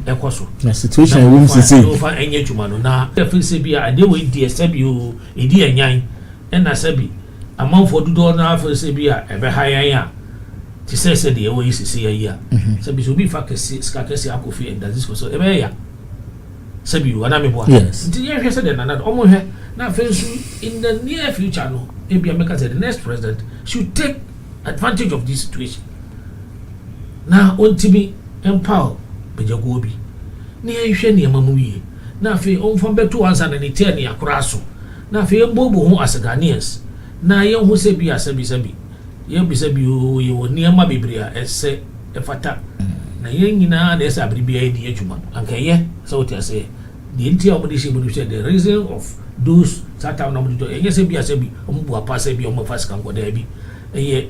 ekoso na situation room se no fa enye dwuma no na free say bia ade we die sabi o edi enyan na sabi amanfo dodo na fa say bia ebe hayan a ti say de we sisi ya yi a sabi so bi fa kesi ska kesi akofi and this so ebe ya sabi o na me bo yes nti ye hwe say de na omo hwe na fa so in the near future no e bia make say the next president should take advantage of this situation na ontimi empower bejago bi na yehwe ne mamuwie na afi onfam beto ansa na ne tie ne akora so na afi embobo ho as Ghanaians na ye ho se bi asabi ye bi se bi o ye woni ama bebria ese efata na ye nyina na esa abri ai di adwuma anka ye so what you say the entire of the reason of those satan na mudo ye se bi asabi ombu apa se bi omo fast kan goda bi ye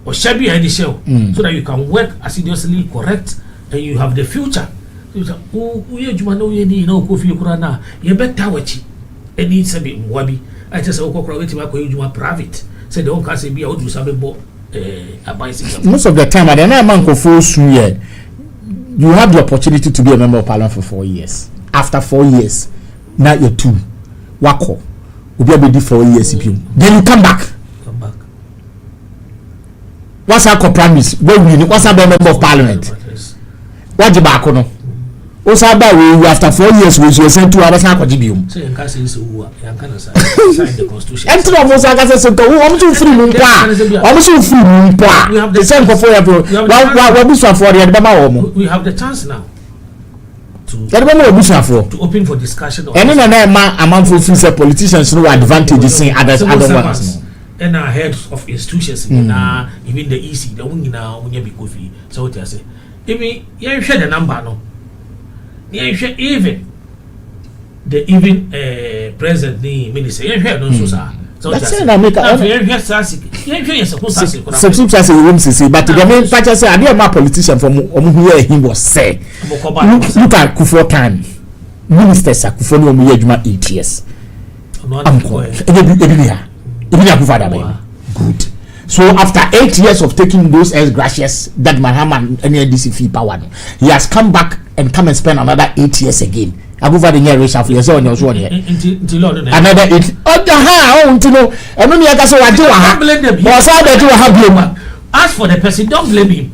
o shabi ai di show so that you can work assiduously correct and you have the future. So we adwuma na we ni na okofi kura na ye beta wachi eni se bi mwabi I just say okokura wetima ko adwuma private say the one can say be o do sabebo most of the time at any man go full year you have the opportunity to be a member of parliament for 4 years. After 4 years now you're 2 wako obi abedi 4 years then you come back what's our compromise when we what's our member of parliament what the back no o sa ba we after 4 years we send 2 hours na kwajibium say en ka say so wu yan kana sign the constitution enter of us aka say to we am too free mu kwa am so free mu kwa the same for we busa for the baba wo we have the chance now to open for discussion and na ma amamfo free say politicians no advantages in other ones and our heads of institutions na even the EC the one na onya bi kofi so what you say even you share the number no even the president the minister you hear no so sir so that's na make a you sasi you suppose sasi room sisi but the main part say I ma politician from who him was say look at Kufuor time ministers Kufuor no mo adwuma 8 years good. So after 8 years of taking those ex gracias that Mahama and NDC power, he has come back and come and spend another 8 years again. I go for the year ratio for yourself on your one here. Another 8. Oh, I want to know. I don't know. I blame them. As for the person, don't blame him.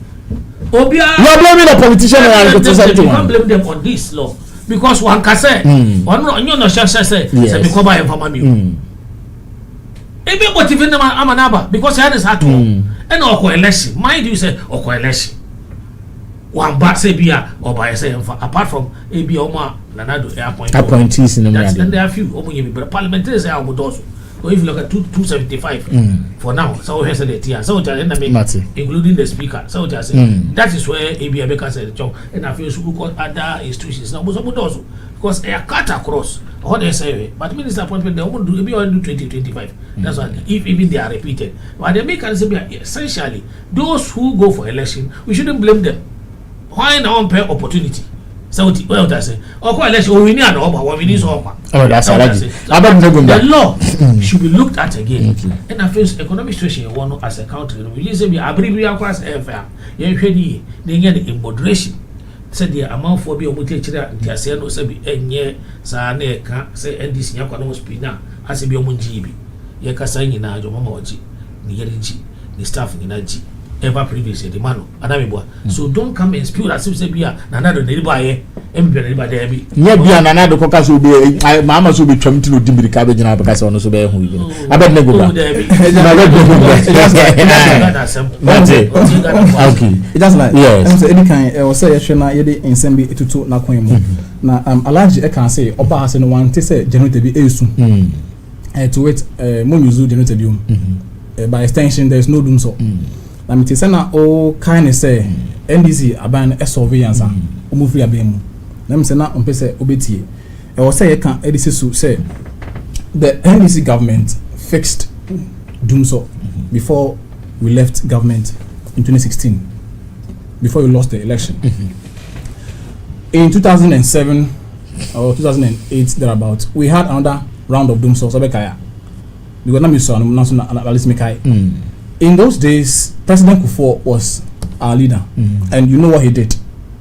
You are blaming the politician. You can't blame them on this law because one can say, one you know, say, because I am from you. Maybe what even Amanaba because I had hard to and or election. Mind you say or election. One bad say beer or by say apart from AB Oma Nanado appointees in the that's then there are few but parliamentary say I would also. So if you look at 275 for now, so here's the tier. So including the speaker. So that is where AB Abeka said and I feel so called other institutions now was also because they are cut across what they say. But minister appointment they won't do 2025. That's why if even they are repeated. But they make us say essentially those who go for election, we shouldn't blame them. Why not unfair opportunity? So what I say, election we need an offer, we need so offer. Oh, that's the law should be looked at again. And I feel economic situation one as a country. We say we abbreviate across FR. You ready? They get in moderation. Said the amount for be omuti chira ntia say no say bi enye sa na e ka say NDC nya kwa no speed na ase bi omunji bi ye kasa nyina ajo mama waji ni yeri ji ni staff nyina ji ever previously the man adamibwa so don't come and spew as if say bia na na do ne ba ye embe ne ba da bi nya bia na na do koka so bi mama so bi twam ti no dimiri ka be gina ba ka say ono so be hu bi abed ne go ba okay it does like yes so any kind o say ye na ye de ensem bi etutu na kwan mu na alaji e kan say oba ha say no wan te say generator bi esu to it mo use generator bi by extension there is no doom so na me say na o kind say NDC aban e surveillance o mo free abem na me say na on pese obetie e o say e kan edisi su say the NDC government fixed doom so before we left government in 2016 before we lost the election in 2007 or 2008 thereabout we had another round of doom so bekaya because na me so national analyst mekai in those days President Kufuor was our leader and you know what he did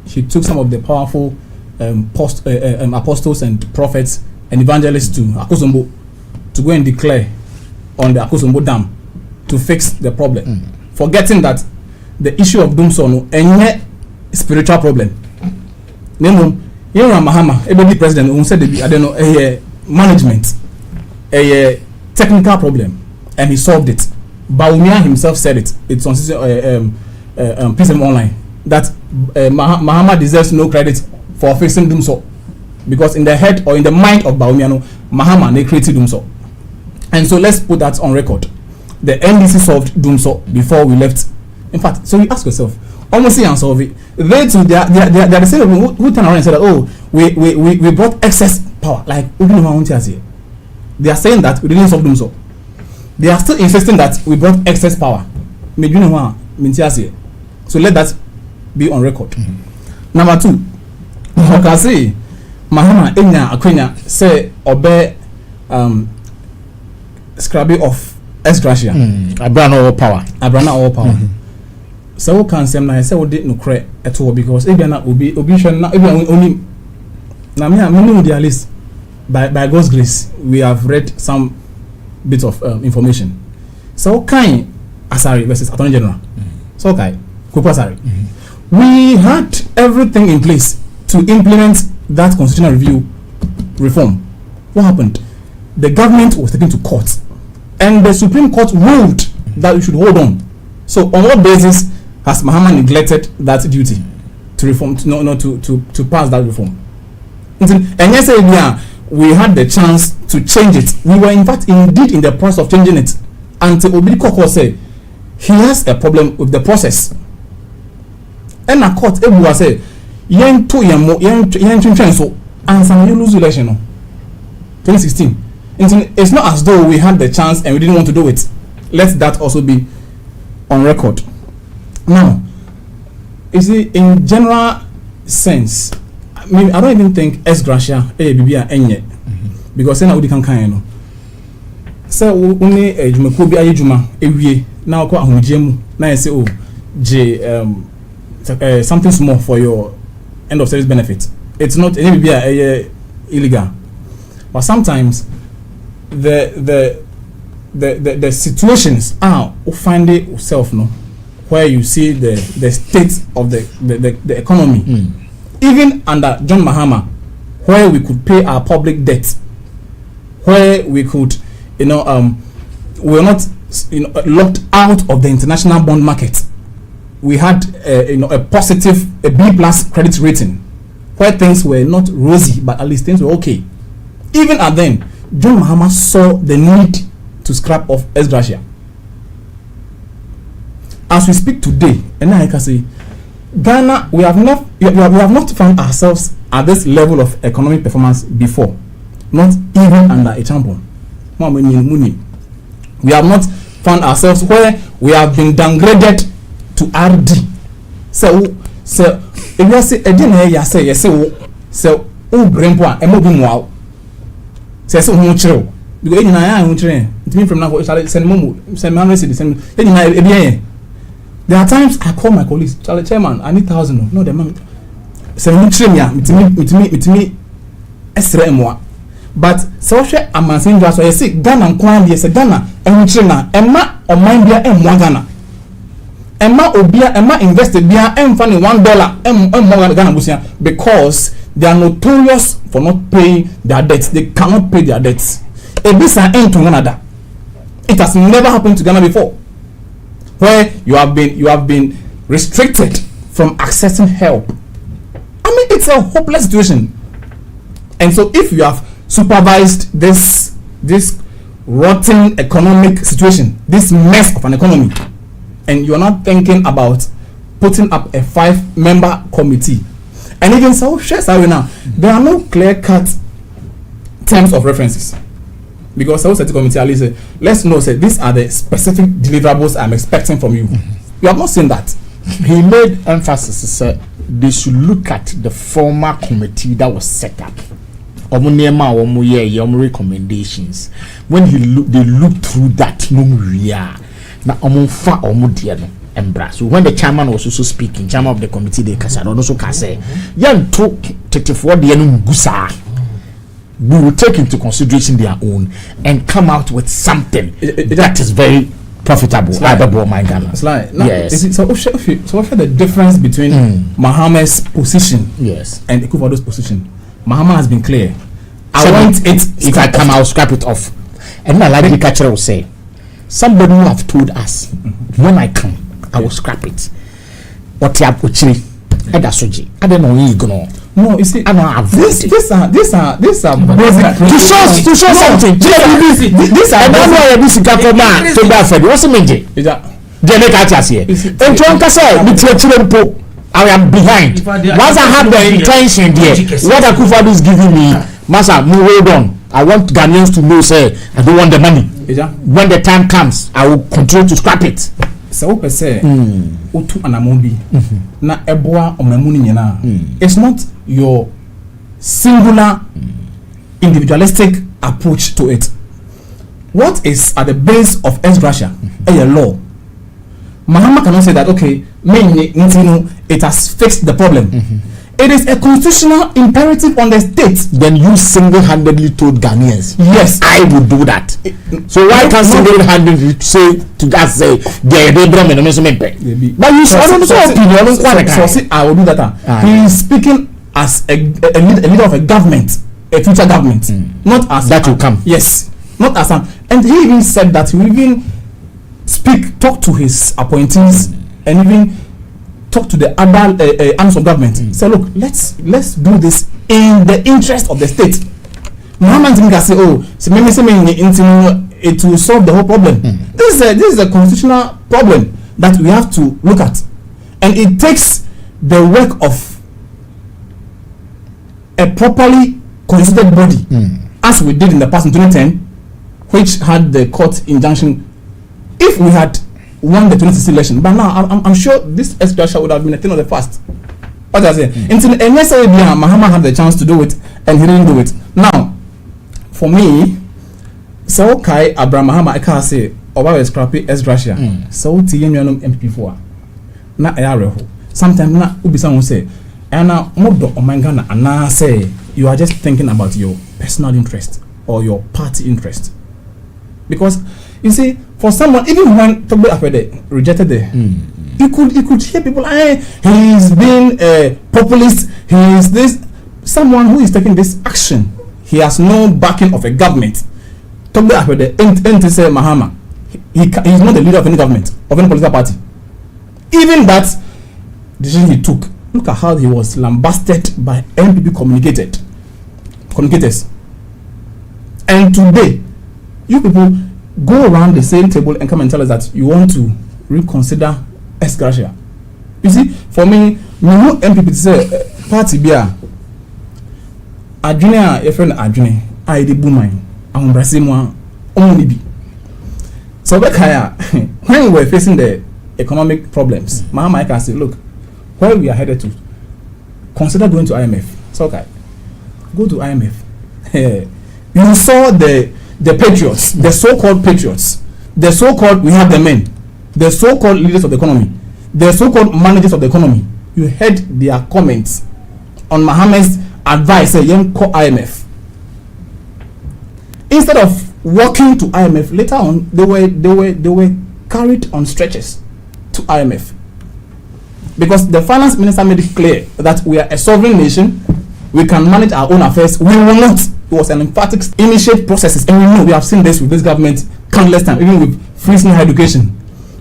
he took some of the powerful apostles and prophets and evangelists to Akosombo to go and declare on the Akosombo Dam to fix the problem, forgetting that the issue of Dumso no any spiritual problem. Nemo, Mahama, the president, who said I don't know a management, a technical problem, and he solved it. Baumia himself said it. It's on PSM Online that Mahama deserves no credit for fixing Dumso, because in the head or in the mind of Baumia, Mahama they created Dumso, and so let's put that on record. The NDC solved Dumso before we left. In fact, so you ask yourself, almost see and solve it. They too, they are the same who turn around and say that, oh, we brought excess power. Like they are saying that we didn't solve Dumso. They are still insisting that we brought excess power. So let that be on record. Number two, I can say Mahama Enya Akwenya say obey scrabby of ex gratia. Abrana all power. So we can say na say we did no correct at all, because if na obi should na only na me know the list by God's grace we have read some bit of information. So kind Asari versus Attorney General. So okay, Kupo Asari. We had everything in place to implement that constitutional review reform. What happened? The government was taken to court, and the Supreme Court ruled that we should hold on. So on what basis has Mahama neglected that duty to reform, to pass that reform? And yes, we had the chance to change it. We were in fact indeed in the process of changing it until Obidi Koko said he has a problem with the process. And a court Ebu say yen so and some you lose election 2016. It's not as though we had the chance and we didn't want to do it. Let that also be on record. Now, you see, in general sense, I mean, I don't even think ex gratia bibia enye, because now we can kind of. So only jumako bi ayejuma ewie na ko ahunjemu na say oh something small for your end of service benefit. It's not any bibia illegal, but sometimes the situations are find it yourself no, where you see the state of the economy, even under John Mahama, where we could pay our public debt, where we could we were not locked out of the international bond market. We had a positive B+ credit rating, where things were not rosy, but at least things were okay. Even at then, John Mahama saw the need to scrap off ex gratia. As we speak today, and now I can say, Ghana, we have not found ourselves at this level of economic performance before, not even under a champion. We have not found ourselves where we have been downgraded to RD. So if you say again, you say so grandpa and moving wow. Say so much true. Because it means from now send there are times I call my colleagues, Charlie Chairman, I need 1,000. No, the man send me extra more. But social amassing just I say Ghana and Kwan yes Ghana and China Emma or mind bia Ghana. Emma Obia Emma invested bia funding $1 Ghana Busia, because they are notorious for not paying their debts. They cannot pay their debts. Ebisa ain't to Canada. It has never happened to Ghana before, where you have been restricted from accessing help. I mean, it's a hopeless situation. And so if you have supervised this rotten economic situation, this mess of an economy, and you are not thinking about putting up a 5-member committee, and even so, now there are no clear-cut terms of references, because South City Committee at least let's know say these are the specific deliverables I'm expecting from you. You have not seen that. He made emphasis that they should look at the former committee that was set up. Recommendations. When they look through that, embra. So when the chairman was also speaking, chairman of the committee, they also can say, young took 34 the gusa. We will take into consideration their own and come out with something that is very profitable. It's like yes. So the difference between Mahama's position and Akufo-Addo's position. Mahama has been clear. I want it. If I come, I'll scrap it off. And my like the catcher will say, somebody who have told us when I come, I will scrap it. What you have put I don't know you gonna. No, you see, I don't have these are basic to show something. This are that's why I this can come back to that for what's the meaning? They make out here. And Tronka said, I am behind. Once I have the intention there, what Akufo-Addo is giving me, Master, hold on. I want Ghanaians to know, say, I don't want the money. When the time comes, I will continue to scrap it. So per se, Otu Anamombi, na eboa omemuni nyena. It's not your singular, individualistic approach to it. What is at the base of ex-gratia? A law. Mahama cannot say that, okay, it has fixed the problem. It is a constitutional imperative on the state. Then you single-handedly told Ghanaians, yes, I would do that. So why can't single-handedly say to that say but you saw I will do that. He is speaking as a leader of a government, a future government, not as that will come. Yes, not as and he even said that he will even talk to his appointees and even talk to the other arms of government. Say, look, let's do this in the interest of the state. Muhammad can say, oh, it will solve the whole problem. This is a constitutional problem that we have to look at, and it takes the work of a properly constituted body, as we did in the past in 2010, which had the court injunction. If we had won the 2016 election, but now I'm sure this ex-gratia would have been a thing of the past. What I say? Until Mahama had the chance to do it and he didn't do it. Now, for me, so Kai Abraham Mahama I can't say about scrappy ex-gratia. So Tiyanum MP4. Na ayareho. Sometimes na ubi someone say, "Ana modo omangana ana say you are just thinking about your personal interest or your party interest." Because you see, for someone, even when Togbe Afede rejected you could hear people, he's being a populist, he is this, someone who is taking this action, he has no backing of a government. Togbe Afede ain't to say Mahama, he's not the leader of any government, of any political party. Even that decision he took, look at how he was lambasted by NPP communicators. And today, you people go around the same table and come and tell us that you want to reconsider ex-gratia. You see, for me, no MPP say party bia Adwene a friend Adwene I dey boom am brase mo only be. So when we were facing the economic problems, Mahama can say, look, where we are headed to, consider going to IMF. So okay, go to IMF. You saw the patriots, the so-called patriots, the so-called we have the men, the so-called leaders of the economy, the so-called managers of the economy. You heard their comments on Mahama's advice, young call IMF. Instead of walking to IMF, later on they were carried on stretchers to IMF, because the finance minister made it clear that we are a sovereign nation, we can manage our own affairs, we will not. It was an emphatic initiate processes, and we know we have seen this with this government countless times, even with freezing higher education.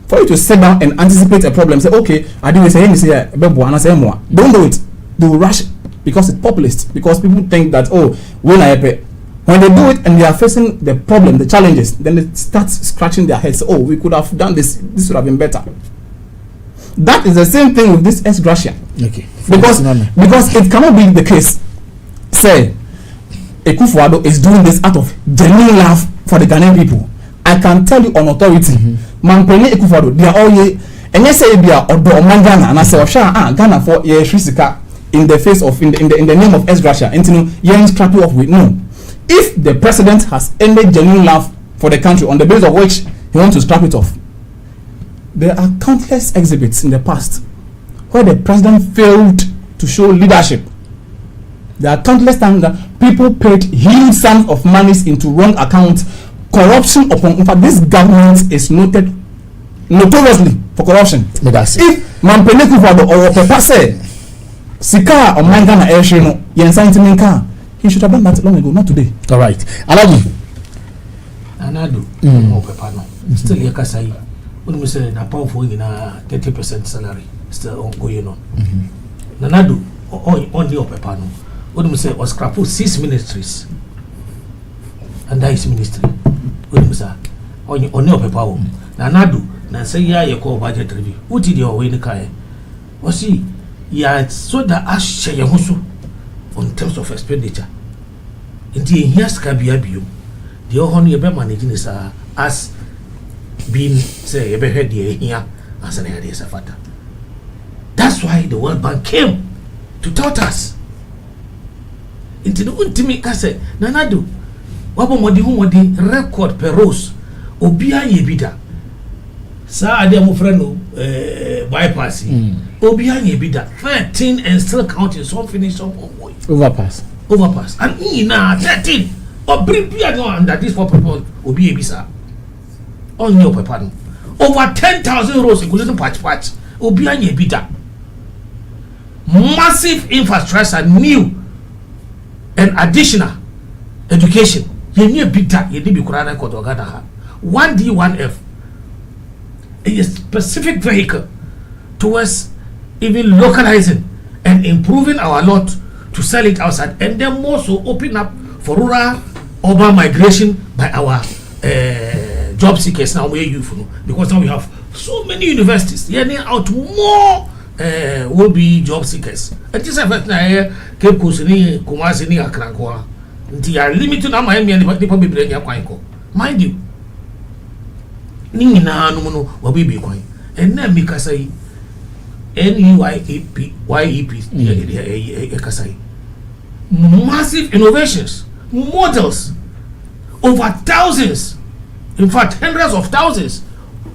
For you to sit down and anticipate a problem, say, okay, I do say, don't do it. They will rush because it's populist, because people think that, oh, when they do it and they are facing the problem, the challenges, then they start scratching their heads. Oh, we could have done this would have been better. That is the same thing with this ex-gratia. Okay. Because it cannot be the case. Say, Akufo-Addo is doing this out of genuine love for the Ghanaian people. I can tell you on authority, Mampene Akufo-Addo, they are all ye, and yes, they are Odo Omangana, and I say, Ghana for ye Shrisika in the face of in the name of ex-gratia, and you know, scrap off with no. If the president has any genuine love for the country on the basis of which he wants to scrap it off, there are countless exhibits in the past where the president failed to show leadership. There are countless times that people paid huge sums of monies into wrong accounts, corruption upon. In fact, this government is notoriously for corruption. If Mampeneku for the or paper say Sika or Mangana Airshino, Yensantimin car, he should have done that long ago, not today. All right. Alaji. Anadu, Pepano. Still, Yakasai. When we say na powerful in a 30% salary, still ongoing on. Nanadu, only Pepano. When we say was crapu 6 ministries, and that is ministry. When we say only Pepao. Nanadu, na say ya call budget review. What did your way in the car? Was he? Yeah, so that I share your on terms of expenditure. Indeed, here's Kabiabu. The only managing is as being say ever heard here as an area factor. That's why the World Bank came to taught us. Into the ultimate say, Nanadu, Wabomodi record per rose, Obia Yebida. Sa Ademo friend bypassing. Obia Yebida 13 and still counting, some finish, some overpass. And ina 13 or bring piano under this for people Obi Ebisa. On your pepano. Over 10,000 rows, including patch. Obia Yebida. Massive infrastructure, new and additional education. You need big that you need to Kurana Kotogana. 1D, 1F. A specific vehicle towards even localizing and improving our lot to sell it outside, and then more so open up for rural urban migration by our job seekers now. Where you because now we have so many universities yearning out more will be job seekers. And this is na Cape Coast ni Kumasi ni Akrankoa. Nti are limited na my people be bring yakwanko. Mind you, ni na no no wabi be kwan. And na mi kasai NUYEP kasai. Massive innovations, models, over thousands, in fact hundreds of thousands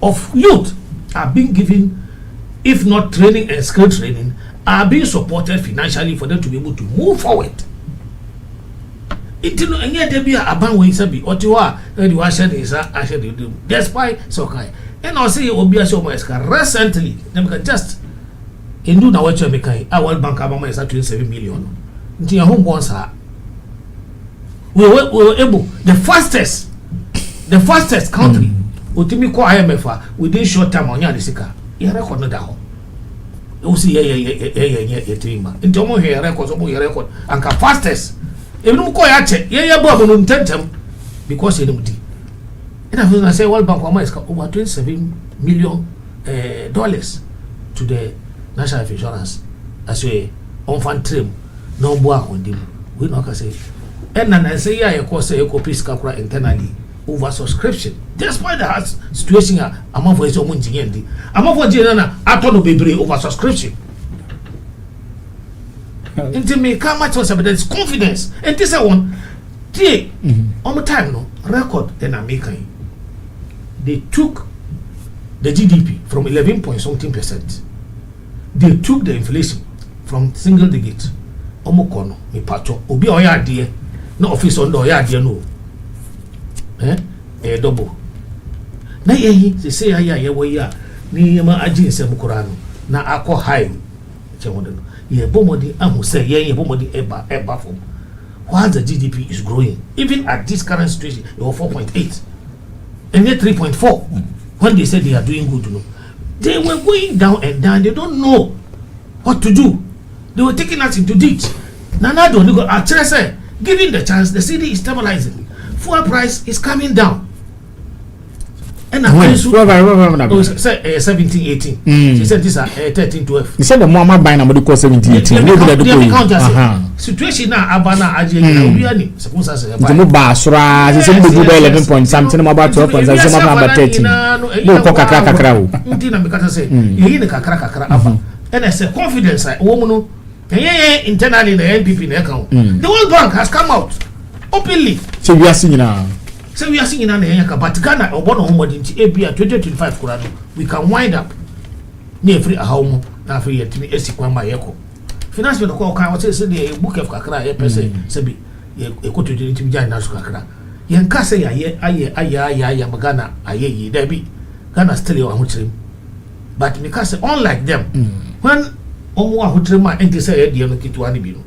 of youth are being given, if not training and skill training, are being supported financially for them to be able to move forward. It no any there be a ban way sabi otiwa the washer is actually despite so kai. And I say obi so much recently them can just do na what you make a World Bank abama is 27 million. Nti your home bonds are we were able the fastest country utimi ko IMF within short time on the sika you record no da ho you see ye team nti omo here record and ka fastest even ko ya che ye bo no ntentem because you di and I say World Bank is over 27 million dollars to the National Health Insurance as we on fan trim no boa on them. We not can say. And then I say yeah, you course say you peace kakura internally over subscription. Despite the situation, I'm for so much again. I'm for Jenna. I told you be over subscription. Into me come much was there is confidence. And this one, on the time no record then I'm making. They took the GDP from 11.something%. They took the inflation from single digit. Omokono mi pacho obi oya de no office on do oya de no double na yehi se say ya ye wo ya ni ma agin se mukura no na akọ high che won no ye bomodi ahu say ye bomodi eba from while the GDP is growing even at this current situation it was 4.8 and yet 3.4 when they said they are doing good no they were going down and down. They don't know what to do. They were taking us into ditch. Nanado, given the chance, the city is stabilizing. Fuel price is coming down. And now, 17, 18. She said this are 13, 12. He said the Muhammad buying number call 17, 18. Situation now, Abana, Aji, suppose I say, Basra, he said, 11 point something about 12 points, and some about 13. No, Coca-Cola. Dina because I say, you need a crack. And I say, confidence, woman, internally in the NPP account. The World Bank has come out openly. So we are seeing now. So we are seeing in an but Ghana or one home in ABA 2025 Kurano, we can wind up near free a home now for yet to Esiquan my echo. Finance will call Kyle says a book of Kakra, a person, Sebi, a quote to Jana Kakra. Yankasa, I Magana, aye, Debbie. Ghana still your hutrim. But because unlike them, when Omo Hutrima and say the Yoki to Anibino.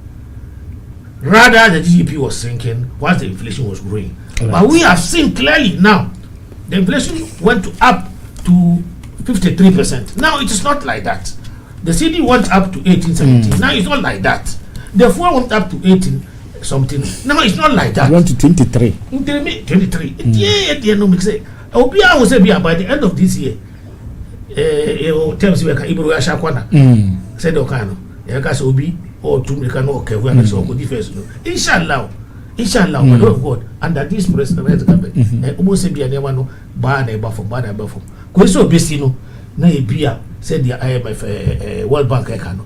Rather, the GDP was sinking while the inflation was growing. Right. But we have seen clearly now the inflation went up to 53%. Now it is not like that. The CD went up to 18, 17. Now it's not like that. The 4 went up to 18 something. Now it's not like that. It went to 23. 23. Yeah, no mix. Obia will say by the end of this year. Tells you Ibro Ashakwana. Said Okano. Yakas Obi or to Mikano Kevan so good defense. Inshallah. Inshallah, my Lord God, under this president government, almost be a never no ban a buffer, ban a buffer. Queso Bissino, Nay Bia, said the IMF World Bank Ecano.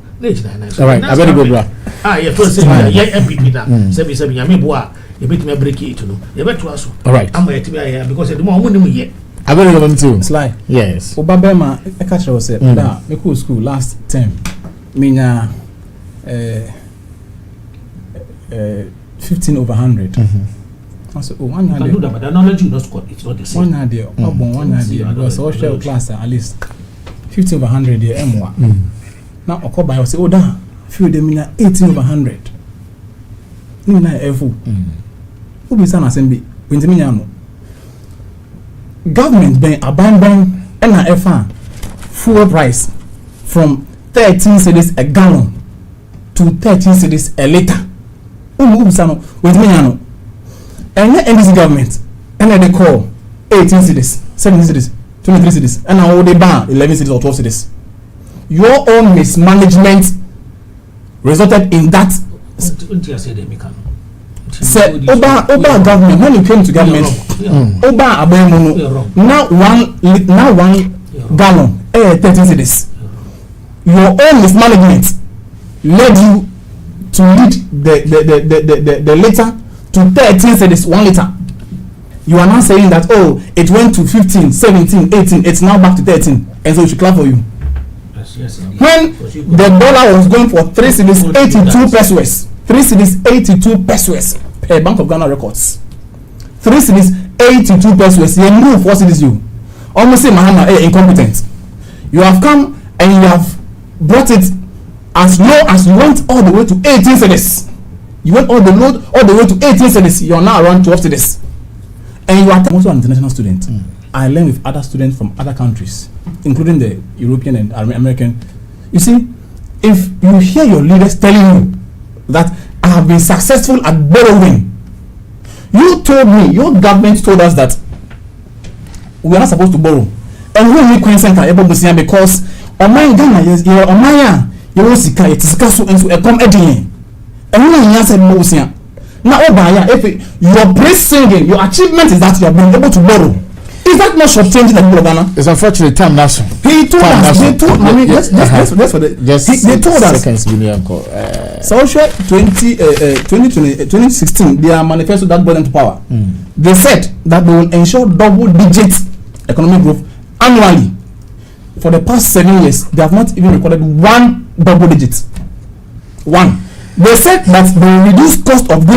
All right, a very good one. Ah, you first say, yeah, MPP now, Sebi Yamibua, you bet me break it to know. You bet to us. All right, I'm going to be here because the more money yet. I very good one too. Sly. Yes. Obama, I catch you said, now, me cool school last term, Mina 15 over 100. I said, oh, 100. You but the knowledge you not score, it's not the same. 100, 100, because social class at least 15 over 100 here, M1. Now, I call by, I say, oh, da, few them in 18 over 100. Nina Efu. Who be son assembly? Winterminiano. Government ben abandon NFA fuel price from 13 cedis a gallon to 13 cedis a liter. With me, and NDC government, and they call 18 cities, 17 cities, 23 cities, and now they ban 11 cities or 12 cities. Your own mismanagement resulted in that. Said Oba government, when you came to government, Oba Aboymono, now one gallon, 13 cities. Your own mismanagement led you to lead the liter to 13 cities 1 liter. You are now saying that, oh, it went to 15, 17, 18, it's now back to 13, and so we should clap for you. Yes, when the dollar was going for 3 cities 82 pesos, 3 cities 82 pesos per Bank of Ghana records. 3 cities 82 pesos. You move 4 cities you. Almost say Mahama incompetent. You have come and you have brought it as low as you went all the way to 18 cities. You went all the way to 18 cities. You are now around 12 cities. And you are also an international student. I learn with other students from other countries, including the European and American. You see, if you hear your leaders telling you that I have been successful at borrowing, you told me, your government told us that we are not supposed to borrow. And when we Queen Center because Oman Ghana is your Omaya, your Sika, it is Castle and so a come again. And when you said Mosia, now Obaya, if your praise singing, your achievement is that you have been able to borrow. Is that not short-changing the people of Ghana? It's unfortunate time now. He told us. They told me. That's for the. They told us. Social 2016, their manifesto that brought them to power. They said that they will ensure double-digit economic growth annually. For the past 7 years, they have not even recorded one double digit. One. They said that they will reduce cost of doing